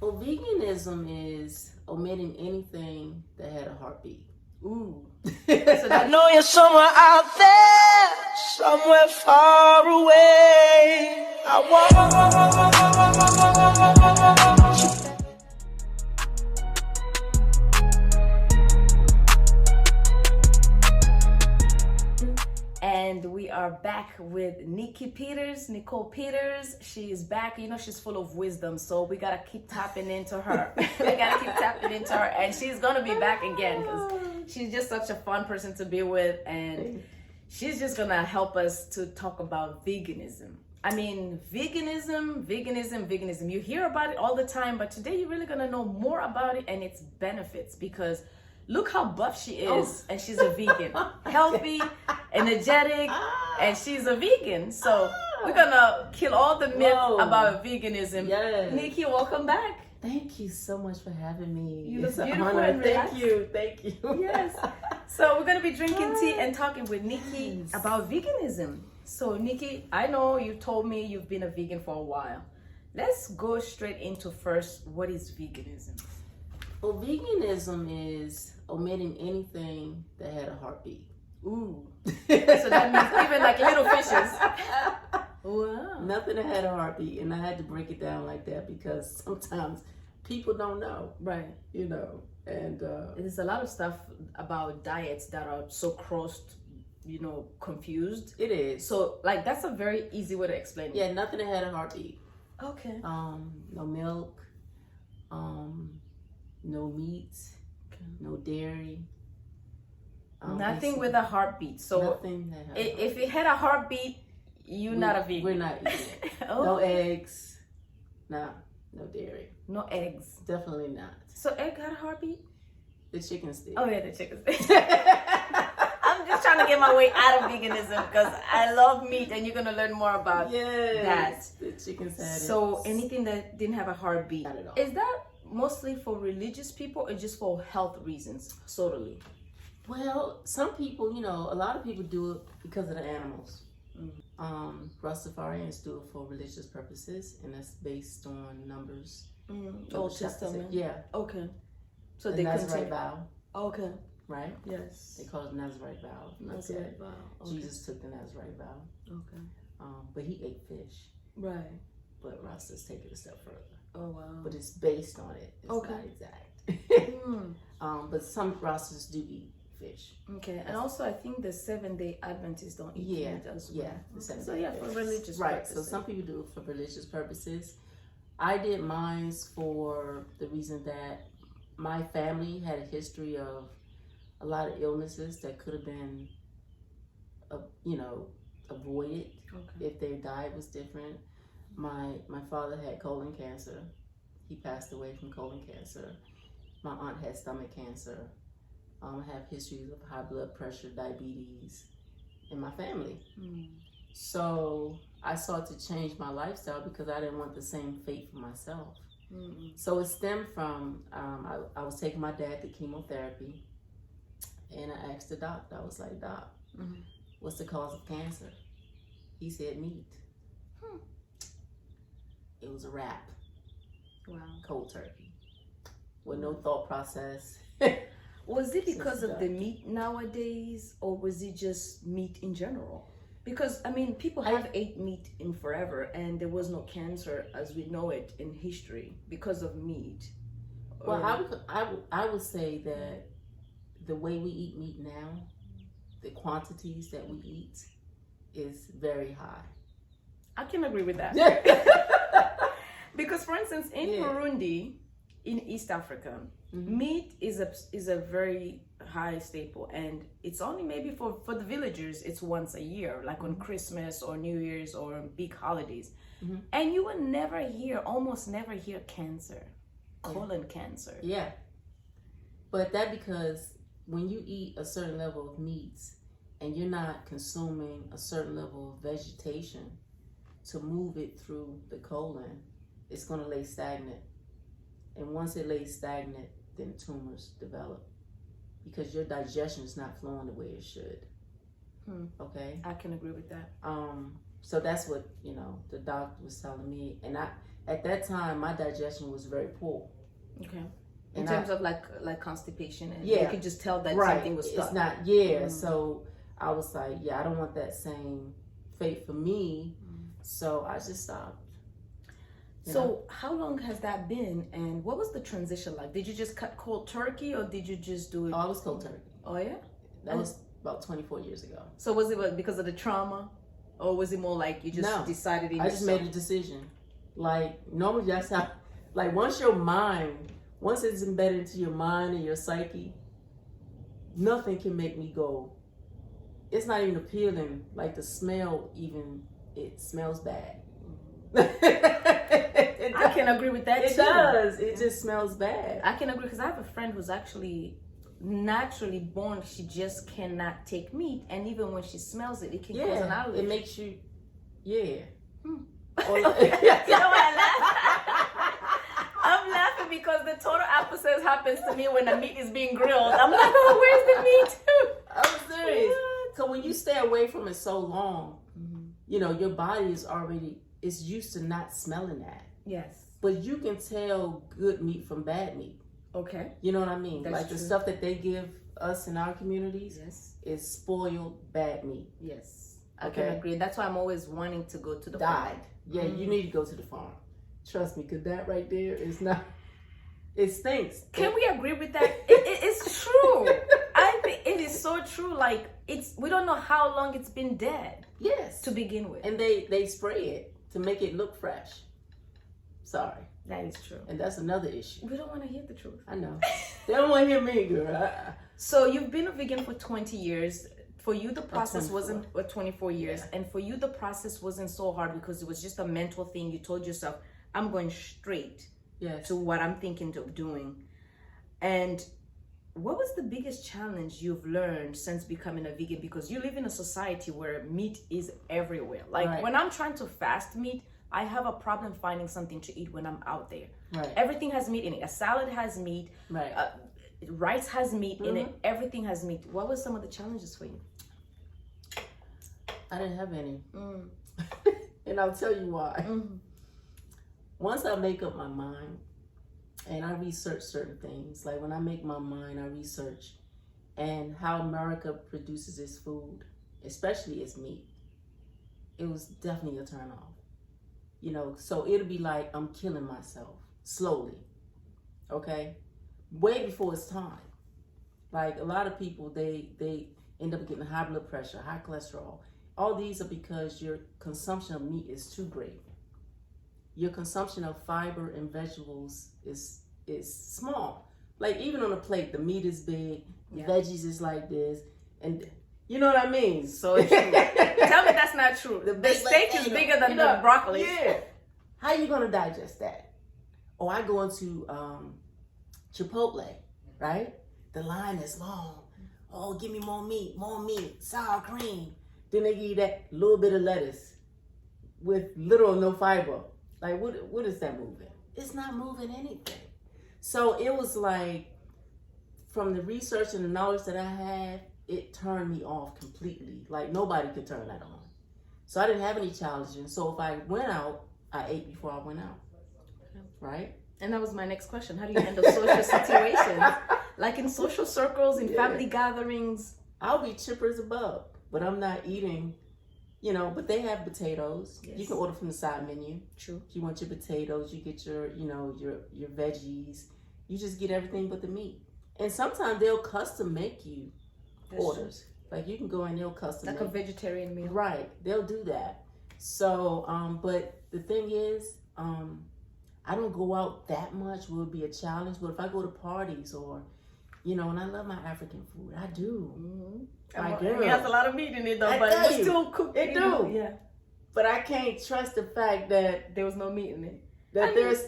Well, veganism is omitting anything that had a heartbeat. Ooh. So I know you're somewhere out there, somewhere far away. I And we are back with Nicole Peters. She's back. You know, she's full of wisdom, so we gotta keep tapping into her. And she's gonna be back again because she's just such a fun person to be with, and she's just gonna help us to talk about veganism. I mean, veganism. You hear about it all the time, but today you're really gonna know more about it and its benefits, because look how buff she is, and she's a vegan. Healthy, energetic, and she's a vegan. So we're gonna kill all the myths about veganism. Yes. Nikki, welcome back. Thank you so much for having me. You look It's an beautiful honor. and relaxed. Thank you. Yes. So we're gonna be drinking tea and talking with Nikki about veganism. So Nikki, I know you told me you've been a vegan for a while. Let's go straight into first, what is veganism? Well, veganism is omitting anything that had a heartbeat. Ooh. So that means even like little fishes. Wow. Nothing that had a heartbeat, and I had to break it down like that because sometimes people don't know, Right. you know, and There's a lot of stuff about diets that are so confused. it is. So like that's a very easy way to explain it. Yeah, nothing that had a heartbeat. Okay. No milk, no meat, no dairy. Nothing with a heartbeat. So nothing that had a if it had a heartbeat, you're not a vegan. We're not eating it. Oh. No eggs. No dairy. No eggs. Definitely not. So egg had a heartbeat? The chicken stick. Oh yeah, the chickens. I'm just trying to get my way out of veganism because I love meat, and you're gonna learn more about that. The chicken had So anything that didn't have a heartbeat. Not at all. Is that mostly for religious people or just for health reasons solely? Well, some people, a lot of people do it because of the animals. Rastafarians do it for religious purposes, and that's based on numbers. Old Testament. Yeah. Okay. So The they Nazarite continue. vow, Okay. right? Yes. They call it Nazarite vow. Nazarite vow. Okay. Jesus took the Nazarite vow, Okay. but he ate fish. Right. But Rastas take it a step further. Oh wow. But it's based on it. It's Okay. not exact. Mm. But some Rastas do eat fish. Okay. And also, I think the 7-day Adventists don't eat meat as well. Yeah. The Okay. 7 So yeah, for religious right. purposes. So some people do it for religious purposes. I did mine for the reason that my family had a history of a lot of illnesses that could have been, avoided if their diet was different. My father had colon cancer. He passed away from colon cancer. My aunt had stomach cancer. I have histories of high blood pressure, diabetes in my family. So I sought to change my lifestyle because I didn't want the same fate for myself. So it stemmed from, I was taking my dad to chemotherapy, and I asked the doctor, I was like, Doc, what's the cause of cancer? He said meat. It was a wrap. Wow. Cold turkey. With no thought process. Was it because of the meat nowadays, or was it just meat in general? Because I mean, people have ate meat in forever, and there was no cancer as we know it in history because of meat. Well, I would say that the way we eat meat now, the quantities that we eat, is very high. I can agree with that. Because, for instance, in Burundi, in East Africa, meat is a very high staple, and it's only maybe for the villagers, it's once a year, like on Christmas or New Year's or big holidays. And you will almost never hear cancer, colon cancer. Yeah. But that because when you eat a certain level of meats and you're not consuming a certain level of vegetation to move it through the colon, it's going to lay stagnant. And once it lays stagnant, then tumors develop because your digestion is not flowing the way it should. Okay? I can agree with that. So that's what, the doctor was telling me. And at that time my digestion was very poor. Okay. In terms of like constipation, and yeah, you could just tell that right. something was stuck. It's not, yeah. So I was like, yeah, I don't want that same fate for me. So I just stopped. So how long has that been, and what was the transition like? Did you just cut cold turkey, or did you just do it? Oh, I was cold turkey. Oh yeah? That was about 24 years ago. So was it because of the trauma, or was it more like you just decided? I just made a decision. Like normally that's how, like once it's embedded into your mind and your psyche, nothing can make me go. It's not even appealing. Like the smell, even it smells bad. I can agree with that. It does. It just smells bad. I can agree because I have a friend who's actually naturally born. She just cannot take meat, and even when she smells it, it can cause an allergy. It makes you, yeah. Or you know what I laugh? I'm laughing because the total opposite happens to me when the meat is being grilled. I'm like, oh, where's the meat? I'm serious. So when you stay away from it so long, you know, your body is used to not smelling that. Yes. But you can tell good meat from bad meat. Okay. You know what I mean? That's like true. The stuff that they give us in our communities is spoiled bad meat. Yes. I can agree. That's why I'm always wanting to go to the farm. Yeah, you need to go to the farm. Trust me, because that right there is not, it stinks. Can we agree with that? It's true. I think it is so true. Like, we don't know how long it's been dead. Yes. To begin with. And they spray it to make it look fresh. Sorry. That is true. And that's another issue. We don't want to hear the truth. I know. They don't want to hear me, girl. So you've been a vegan for 20 years. For you, the process 24. wasn't 24 years. Yeah. And for you, the process wasn't so hard because it was just a mental thing. You told yourself, I'm going straight to what I'm thinking of doing. And what was the biggest challenge you've learned since becoming a vegan? Because you live in a society where meat is everywhere. Like when I'm trying to fast meat, I have a problem finding something to eat when I'm out there. Right. Everything has meat in it. A salad has meat. Right. Rice has meat in it. Everything has meat. What were some of the challenges for you? I didn't have any. And I'll tell you why. Once I make up my mind and I research certain things, like when I make my mind, I research and how America produces its food, especially its meat. It was definitely a turn off. You know, so it'll be like I'm killing myself slowly. Okay? Way before it's time. Like a lot of people, they end up getting high blood pressure, high cholesterol. All these are because your consumption of meat is too great. Your consumption of fiber and vegetables is small. Like even on a plate, the meat is big, veggies is like this, and you know what I mean? So true. Tell me that's not true. The steak is bigger than the broccoli. Yeah. How you gonna digest that? Oh, I go into Chipotle, right? The line is long. Oh, give me more meat, sour cream. Then they give you that little bit of lettuce with little or no fiber. Like, what is that moving? It's not moving anything. So it was like, from the research and the knowledge that I had, it turned me off completely. Like, nobody could turn that on. So I didn't have any challenges. So if I went out, I ate before I went out. Right? And that was my next question. How do you handle social situations? Like in social circles, in family gatherings? I'll be chipper as a bug, but I'm not eating, you know, but they have potatoes. Yes. You can order from the side menu. True. If you want your potatoes, you get your, you know, your veggies. You just get everything but the meat. And sometimes they'll custom make you orders. Like you can go and they'll custom like make. A vegetarian meal. Right. They'll do that. So, but the thing is, I don't go out that much will be a challenge. But if I go to parties or, you know, and I love my African food, I do. It has a lot of meat in it though, but it's still cooked. It do. Yeah. But I can't trust the fact that there was no meat in it. That there's,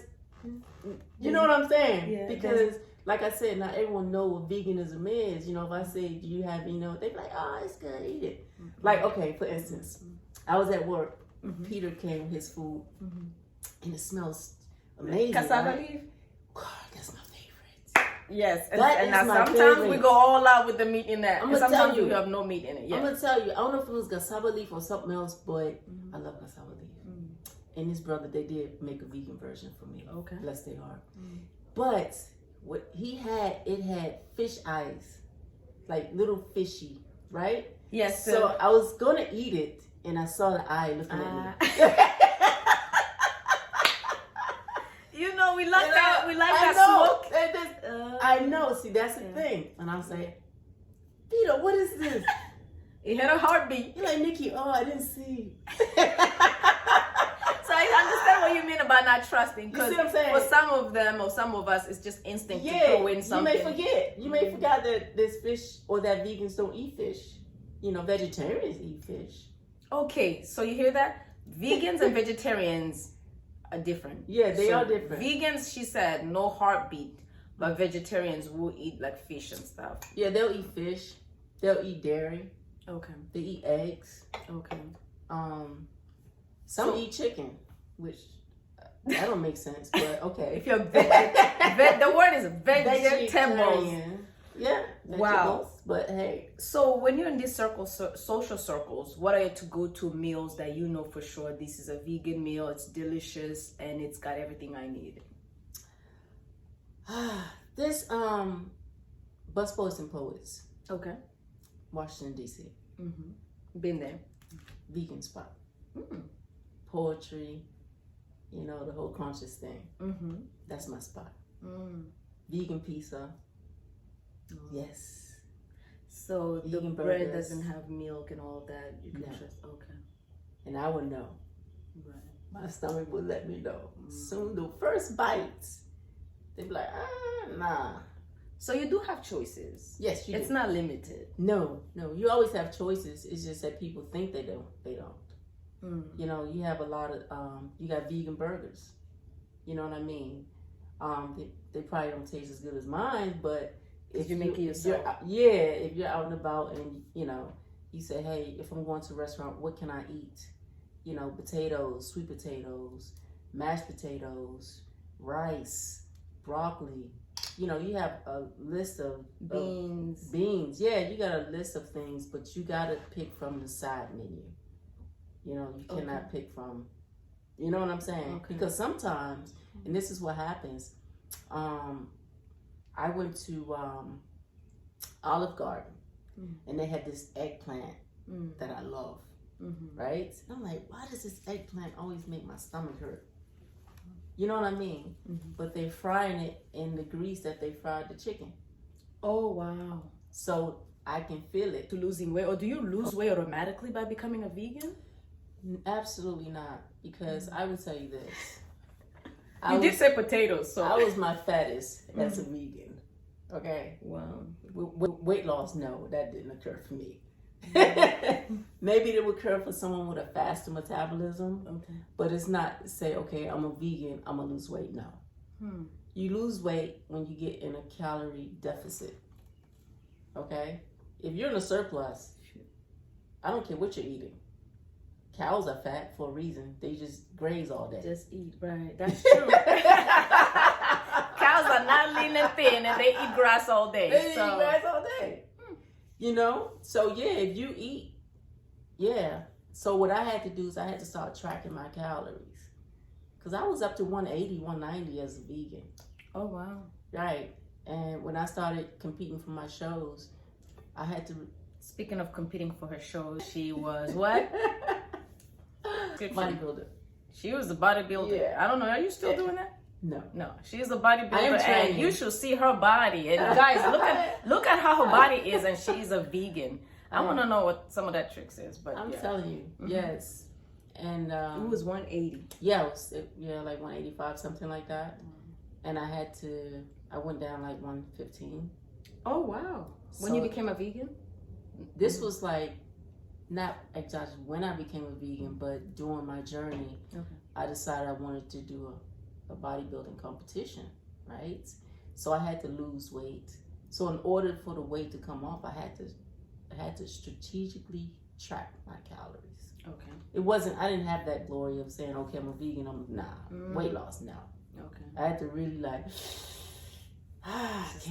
you know what I'm saying? Yeah, because like I said, not everyone know what veganism is. You know, if I say, do you have, you know, they be like, oh, it's good, eat it. Like, okay, for instance, I was at work. Peter came with his food, and it smells amazing. Cassava leaf? God, that's my favorite. Yes, and my sometimes favorite. we go all out with the meat in that. And sometimes we have no meat in it. Yeah. I'm gonna tell you, I don't know if it was cassava leaf or something else, but I love cassava leaf. and his brother, they did make a vegan version for me. Okay. Bless their heart. But what he had, it had fish eyes, like little fishy, right? Yes. So I was gonna eat it, and I saw the eye looking at me. You know, we like that. We like that smoke. I know. See, that's the thing. And I was like, Peter, what is this? It had a heartbeat. You're like, Nicky, oh, I didn't see. So I understand what you mean about not trusting. You see what I'm saying? For some of them or some of us, it's just instinct to throw in something. You may forget. You may forget that this fish or that vegans don't eat fish. You know, vegetarians eat fish. Okay, so you hear that? Vegans and vegetarians are different. Yeah, they are different. Vegans, she said, no heartbeat, but vegetarians will eat like fish and stuff. Yeah, they'll eat fish. They'll eat dairy. Okay. They eat eggs. Okay. Some eat chicken, which that don't make sense, but okay. If you're the word is vegetarian. Yeah. Wow. But hey. So when you're in these social circles, what are your to-go-to meals that you know for sure this is a vegan meal, it's delicious, and it's got everything I need? This Busboys and Poets. Okay. Washington, D.C. Been there. Vegan spot. Poetry, you know, the whole conscious thing. That's my spot. Vegan pizza. Yes. So vegan the bread burgers. doesn't have milk and all that. You can trust. Okay. And I would know. Right. My stomach would let me know. Soon the first bites, they'd be like, nah. So you do have choices. Yes, you do. It's not limited. No. You always have choices. It's just that people think they don't. They don't. You know, you have a lot of, you got vegan burgers. You know what I mean? They probably don't taste as good as mine, but if you make it yourself. If you're out and about and, you know, you say, hey, if I'm going to a restaurant, what can I eat? You know, potatoes, sweet potatoes, mashed potatoes, rice, broccoli. You know, you have a list of beans. Yeah, you got a list of things, but you got to pick from the side menu. You know, you cannot pick from, you know what I'm saying? Okay. Because sometimes, and this is what happens, I went to Olive Garden, and they had this eggplant that I love, right? And I'm like, why does this eggplant always make my stomach hurt? You know what I mean? But they're frying it in the grease that they fried the chicken. Oh, wow. So I can feel it. To losing weight, or do you lose weight automatically by becoming a vegan? Absolutely not, because I will tell you this. You did say potatoes, so I was my fattest as a vegan. Okay. Wow. Weight loss, no, that didn't occur for me. Maybe it would occur for someone with a faster metabolism. Okay. But it's not say, okay, I'm a vegan, I'm gonna lose weight. No. You lose weight when you get in a calorie deficit. Okay? If you're in a surplus, I don't care what you're eating. Cows are fat for a reason. They just graze all day. Just eat, right. That's true. Cows are not lean and thin, and they eat grass all day. They eat grass all day. You know? So, yeah, if you eat, So what I had to do is I had to start tracking my calories. Because I was up to 180, 190 as a vegan. Oh, wow. Right. And when I started competing for my shows, I had to... Speaking of competing for her shows, she was what? Bodybuilder. She was a bodybuilder. Yeah. I don't know. Are you still doing that? No. She's a bodybuilder, I am and training. you should see her body. And guys, look at how her body is, and she's a vegan. I want to know what some of that tricks is, but I'm telling you, yes. And it was 180. Yeah, like 185, something like that. And I went down like 115. Oh wow! When you became a vegan? This was like not exactly when I became a vegan, but during my journey, I decided I wanted to do a bodybuilding competition, right? So I had to lose weight. So in order for the weight to come off, I had to strategically track my calories. Okay. I didn't have that glory of saying, okay, I'm a vegan, weight loss, no. Okay. I had to really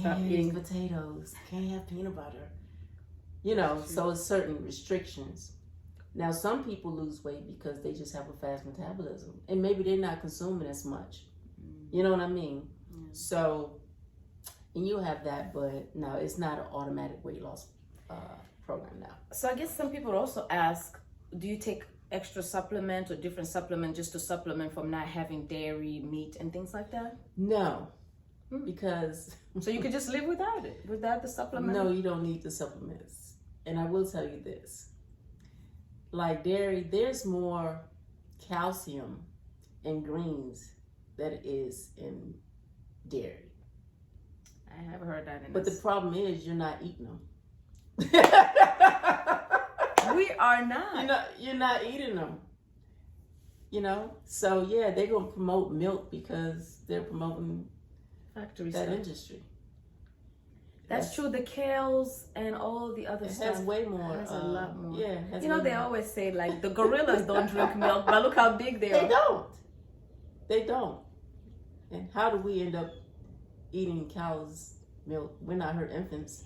can't eat potatoes, can't have peanut butter. You know, so it's certain restrictions. Now, some people lose weight because they just have a fast metabolism, and maybe they're not consuming as much. You know what I mean? So, and you have that, but no, it's not an automatic weight loss program now. So I guess some people also ask, do you take extra supplement or different supplement just to supplement from not having dairy, meat, and things like that? No, because... So you could just live without it, without the supplement? No, you don't need the supplements. And I will tell you this. Like dairy, there's more calcium in greens than it is in dairy. I have heard that. But the problem is you're not eating them. We are not. You're not eating them. You know? So yeah, they're going to promote milk because they're promoting factory that stuff. industry. That's true. The kales and all the other stuff. It has way more. It has a lot more. Yeah. You know, they always say like the gorillas don't drink milk, but look how big they are. They don't. They don't. And how do we end up eating cows' milk? We're not her infants.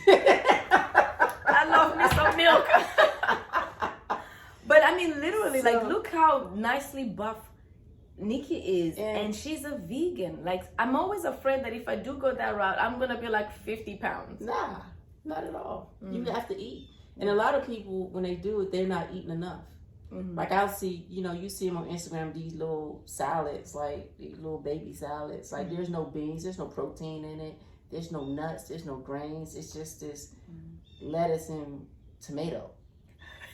I love me some milk. But I mean, literally, like, look how nicely buff Nicky is, and she's a vegan. Like, I'm always afraid that if I do go that route, I'm gonna be like 50 pounds. Nah, not at all. You have to eat. And a lot of people, when they do it, they're not eating enough. Like I'll see, you see them on Instagram, these little salads, like these little baby salads. Like there's no beans, there's no protein in it, there's no nuts, there's no grains. It's just this lettuce and tomato.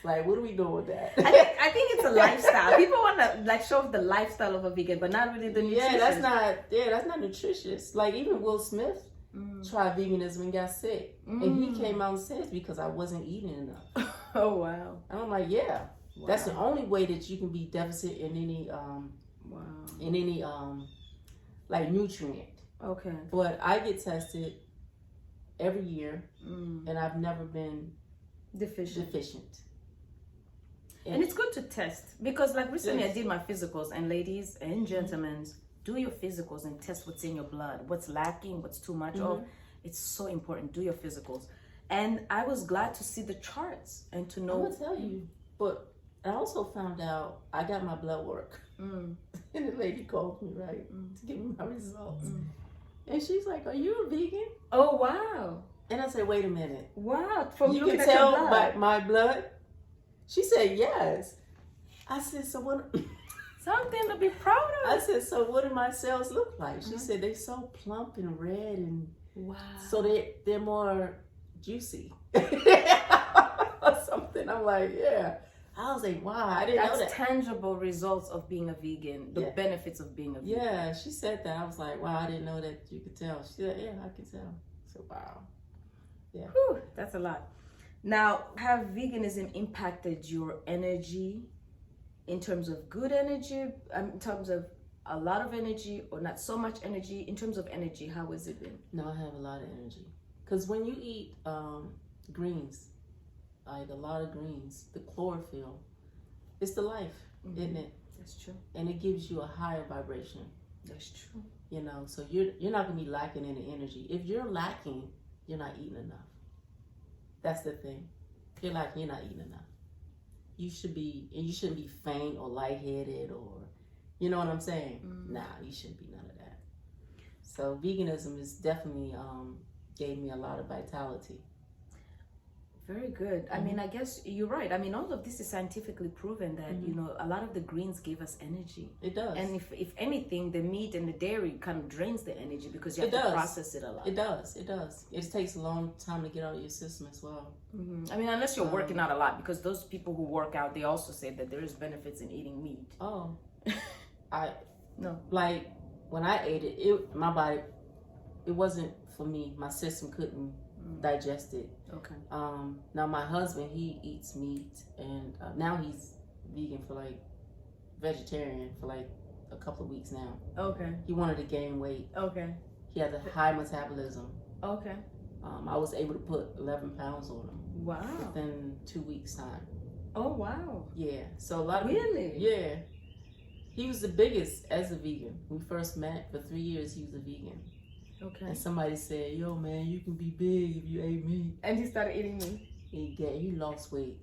Like, what are we doing with that? I think it's a lifestyle. People want to like show off the lifestyle of a vegan, but not really the nutrition. That's not nutritious. Like even Will Smith tried veganism and got sick, and he came out and said it's because I wasn't eating enough. Oh wow! And I'm like, yeah, that's the only way that you can be deficit in any like nutrient. Okay. But I get tested every year, and I've never been deficient. And it's good to test because like recently I did my physicals, and ladies and gentlemen, do your physicals and test what's in your blood, what's lacking, what's too much of. It's so important. Do your physicals. And I was glad to see the charts and to know. I'm gonna tell you, but I also found out I got my blood work. And the lady called me, right, to give me my results. And she's like, "Are you a vegan?" Oh wow. And I said, "Wait a minute. Wow. From you can tell by my blood?" She said, "Yes." I said, "So what?" Something to be proud of. I said, "So what do my cells look like?" She said, "They're so plump and red, and so they're more juicy." Or something. I'm like, yeah. I was like, wow, I didn't know that. That's tangible results of being a vegan, the benefits of being a vegan. Yeah, she said that. I was like, wow, I didn't know that you could tell. She said, yeah, I could tell. So, wow. Yeah. Whew, that's a lot. Now, have veganism impacted your energy in terms of good energy, in terms of a lot of energy or not so much energy? In terms of energy, how has it been? No, I have a lot of energy. Because when you eat greens, like a lot of greens, the chlorophyll, it's the life, isn't it? That's true. And it gives you a higher vibration. That's true. So you're not going to be lacking any energy. If you're lacking, you're not eating enough. That's the thing. If you're lacking, you're not eating enough. You shouldn't be faint or lightheaded or, you know what I'm saying? Nah, you shouldn't be none of that. So veganism is definitely gave me a lot of vitality. Very good. I mean, I guess you're right. I mean, all of this is scientifically proven that, a lot of the greens give us energy. It does. And if anything, the meat and the dairy kind of drains the energy because you have to process it a lot. It does. It takes a long time to get out of your system as well. I mean, unless you're working out a lot, because those people who work out, they also say that there is benefits in eating meat. Oh. No. Like, when I ate it, my body, it wasn't for me. My system couldn't digest it. Okay. Now my husband, he eats meat, and now he's vegan vegetarian for like a couple of weeks now. Okay. He wanted to gain weight. Okay. He has a high metabolism. Okay. I was able to put 11 pounds on him. Wow. Within 2 weeks' time. Oh wow. Yeah. So a lot of really. Yeah. He was the biggest as a vegan. When we first met, for 3 years he was a vegan. Okay. And somebody said, "Yo, man, you can be big if you ate meat." And he started eating meat. He lost weight.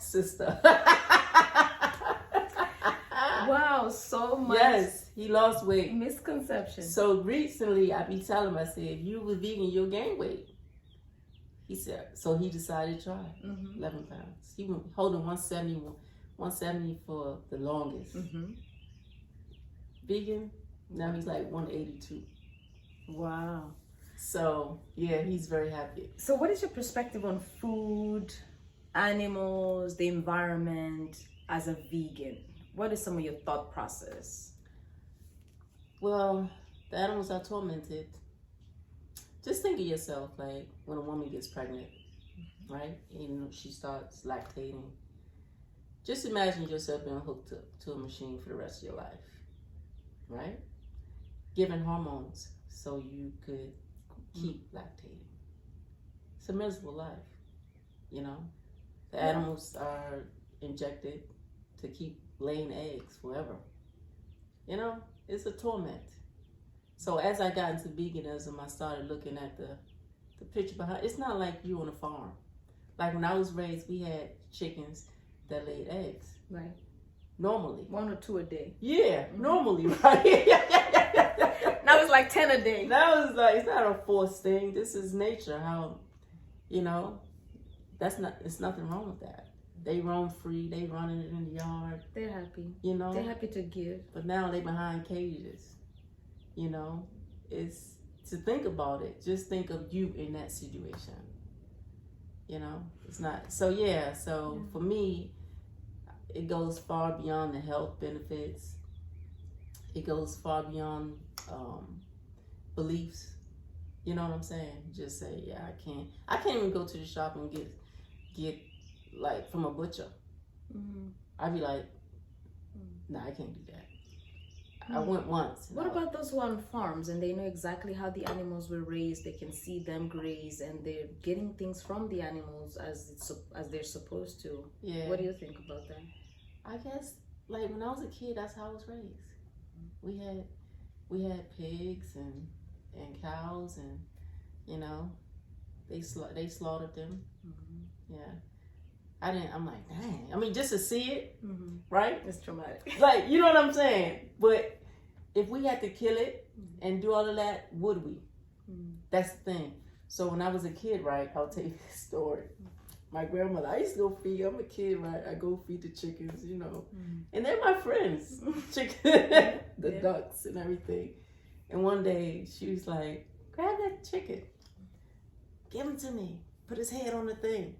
sister. Wow, so much. Yes, he lost weight. Misconception. So recently, I be telling him, I said, if you were vegan, you'll gain weight. He said, so he decided to try 11 pounds. He went holding 170 for the longest. Vegan, now he's like 182. Wow. So, yeah, he's very happy. So what is your perspective on food, animals, the environment as a vegan? What is some of your thought process? Well, the animals are tormented. Just think of yourself, like when a woman gets pregnant, right? And she starts lactating. Just imagine yourself being hooked up to a machine for the rest of your life, right? Given hormones so you could keep lactating. It's a miserable life, you know? The animals are injected to keep laying eggs forever. You know, it's a torment. So as I got into veganism, I started looking at the picture behind. It's not like you on a farm. Like when I was raised, we had chickens that laid eggs. Right. Normally. 1 or 2 a day. Yeah, normally, right? Now it's like 10 a day. Now it's like, it's not a forced thing. This is nature. How, you know, it's nothing wrong with that. They roam free. They running in the yard. They're happy. You know. They're happy to give. But now they behind cages. You know, it's to think about it. Just think of you in that situation. You know, it's not. So yeah. So for me, it goes far beyond the health benefits. It goes far beyond beliefs. You know what I'm saying? Just say, yeah, I can't even go to the shop and get like from a butcher. I'd be like, nah, I can't do that. I went once. What about those who are on farms and they know exactly how the animals were raised? They can see them graze and they're getting things from the animals as they're supposed to. Yeah. What do you think about that? I guess like when I was a kid, that's how I was raised. We had pigs and cows, and you know, they slaughtered them. Yeah. I'm like, dang. I mean, just to see it, right? It's traumatic. Like, you know what I'm saying? But if we had to kill it and do all of that, would we? That's the thing. So when I was a kid, right, I'll tell you this story. My grandmother, I used to go feed, I'm a kid, right? I go feed the chickens, you know. And they're my friends. Chicken, the ducks and everything. And one day she was like, grab that chicken. Give him to me. Put his head on the thing.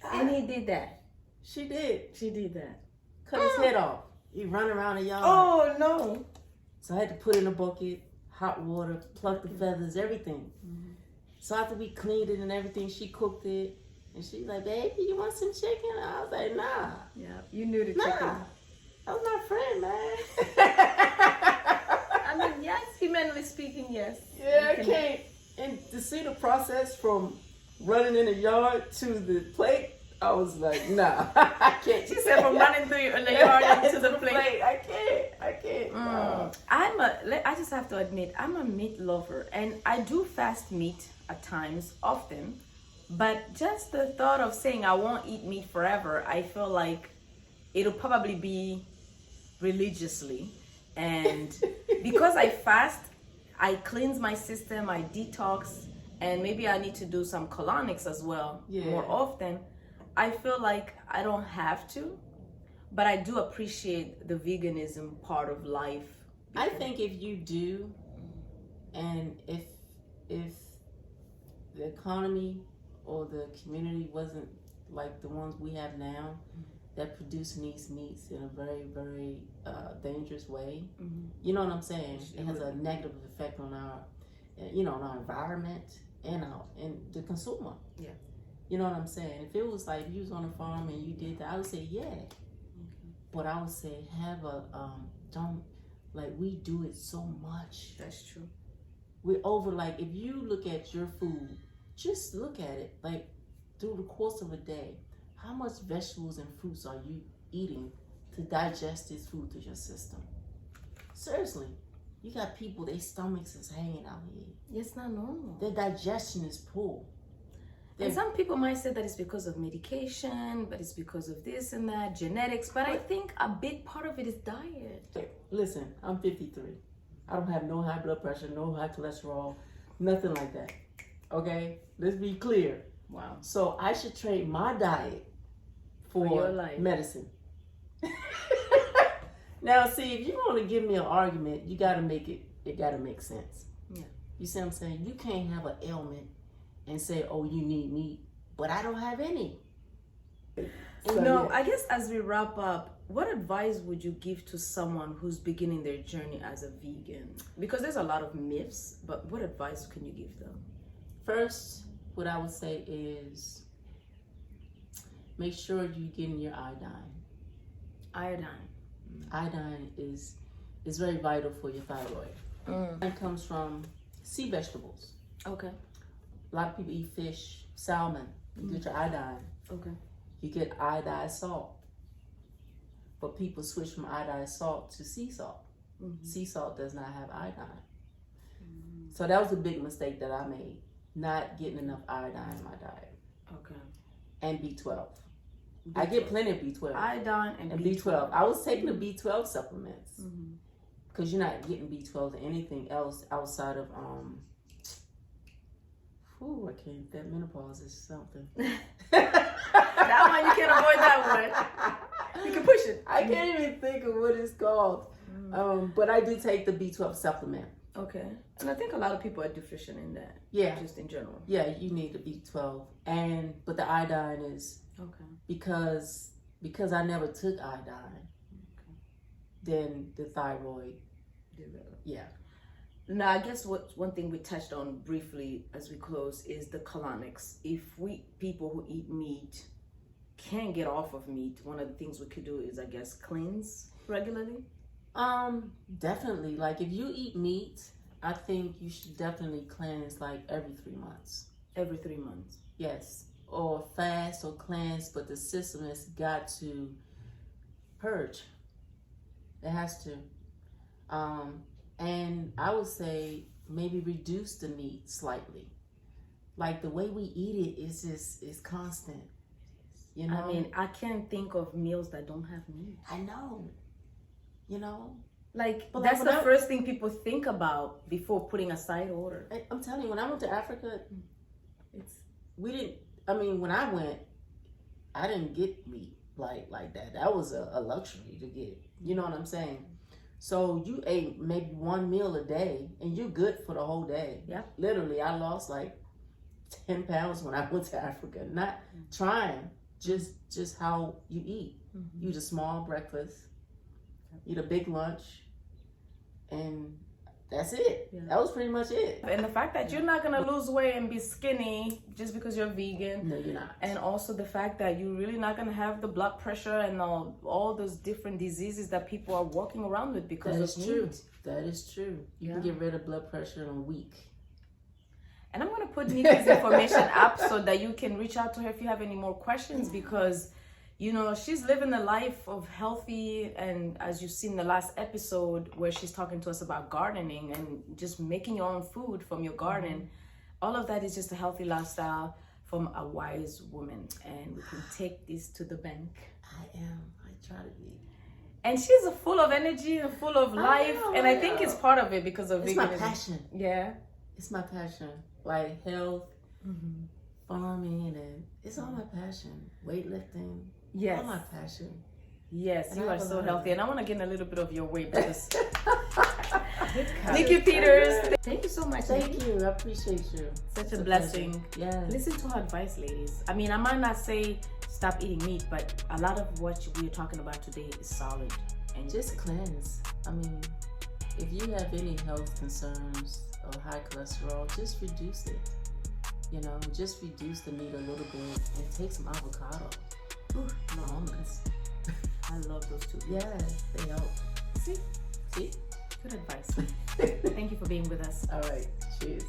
And he did that. She did. She did that. Cut his head off. He run around the yard. Oh no. So I had to put in a bucket, hot water, pluck the feathers, everything. So after we cleaned it and everything, she cooked it. And she's like, baby, you want some chicken? I was like, nah. Yeah, you knew the chicken. That was my friend, man. I mean, yes, humanly speaking, yes. Yeah, I can't. And to see the process from running in the yard to the plate, I was like, nah, I can't. She said from running through in the yard to the plate. I can't. No. I just have to admit, I'm a meat lover, and I do fast meat at times, often. But just the thought of saying I won't eat meat forever, I feel like it'll probably be religiously. And because I fast, I cleanse my system, I detox, and maybe I need to do some colonics as well more often. I feel like I don't have to, but I do appreciate the veganism part of life. I think if you do, and if the economy or the community wasn't like the ones we have now, that producing these meats in a very, very dangerous way, you know what I'm saying? It has a negative effect on our, on our environment and the consumer. Yeah. You know what I'm saying? If it was like you was on a farm and you did that, I would say but I would say we do it so much. That's true. We're over, like, if you look at your food, just look at it, like, through the course of a day, how much vegetables and fruits are you eating to digest this food through your system? Seriously, you got people, their stomachs is hanging out here. It's not normal. Their digestion is poor. And some people might say that it's because of medication, but it's because of this and that, genetics. But I think a big part of it is diet. Listen, I'm 53. I don't have no high blood pressure, no high cholesterol, nothing like that. Okay? Let's be clear. Wow. So I should trade my diet for your life. Medicine. Now, see, if you're going to give me an argument, you got to make it got to make sense. Yeah. You see what I'm saying? You can't have an ailment and say, oh, you need meat, but I don't have any. So, no, yeah. I guess as we wrap up, what advice would you give to someone who's beginning their journey as a vegan? Because there's a lot of myths, but what advice can you give them? First, what I would say is make sure you're getting your iodine. Iodine. Iodine is very vital for your thyroid. It comes from sea vegetables. Okay. A lot of people eat fish, salmon. You get your iodine. Okay. You get iodized salt. But people switch from iodized salt to sea salt. Sea salt does not have iodine. So that was a big mistake that I made, not getting enough iodine in my diet. Okay. And B12. I get plenty of B12. Iodine and B12. I was taking the B12 supplements because you're not getting B12 or anything else outside of I can't. That menopause is something. That one you can't avoid that one. You can push it. I can't even think of what it's called. But I do take the B12 supplement. Okay. And I think a lot of people are deficient in that. Yeah. Just in general. Yeah, you need the B12. But the iodine is because I never took iodine. Then the thyroid. Yeah. Now, I guess one thing we touched on briefly as we close is the colonics. If people who eat meat can't get off of meat, one of the things we could do is, I guess, cleanse regularly. Definitely. Like if you eat meat, I think you should definitely cleanse like every 3 months. Every 3 months. Yes. Or fast or cleanse, but the system has got to purge. It has to. And I would say maybe reduce the meat slightly. Like the way we eat it is constant. You know? I mean, I can't think of meals that don't have meat. I know. You know? Like, but that's like the first thing people think about before putting a side order. I'm telling you, when I went to Africa, when I went, I didn't get meat like that. That was a luxury to get. You know what I'm saying? So you ate maybe one meal a day and you're good for the whole day. Yeah. Literally, I lost like 10 pounds when I went to Africa. Not trying, just how you eat. You eat a small breakfast, eat a big lunch, and that's it. Yeah. That was pretty much it. And the fact that you're not going to lose weight and be skinny just because you're vegan. No, you're not. And also the fact that you're really not going to have the blood pressure and all those different diseases that people are walking around with because of meat. That is true. You can get rid of blood pressure in a week. And I'm going to put Nicky's information up so that you can reach out to her if you have any more questions, because she's living a life of healthy, and as you've seen the last episode where she's talking to us about gardening and just making your own food from your garden, all of that is just a healthy lifestyle from a wise woman, and we can take this to the bank. I try to be. And she's full of energy and full of life, and I think it's part of it because of veganism. It's my passion. Yeah. It's my passion. Like health, farming, and it's all my passion. Weightlifting. Yes. All my passion. Yes, and you are so healthy. And I want to gain a little bit of your weight because Nicky Peters. Thank you so much. Thank you. I appreciate you. Such a blessing. Yeah. Listen to her advice, ladies. I mean, I might not say stop eating meat, but a lot of what we're talking about today is solid. And just cleanse. I mean, if you have any health concerns or high cholesterol, just reduce it. Just reduce the meat a little bit and take some avocado. Ooh, almonds. I love those two. Yeah, they help. See? Good advice. Thank you for being with us. All right. Cheers.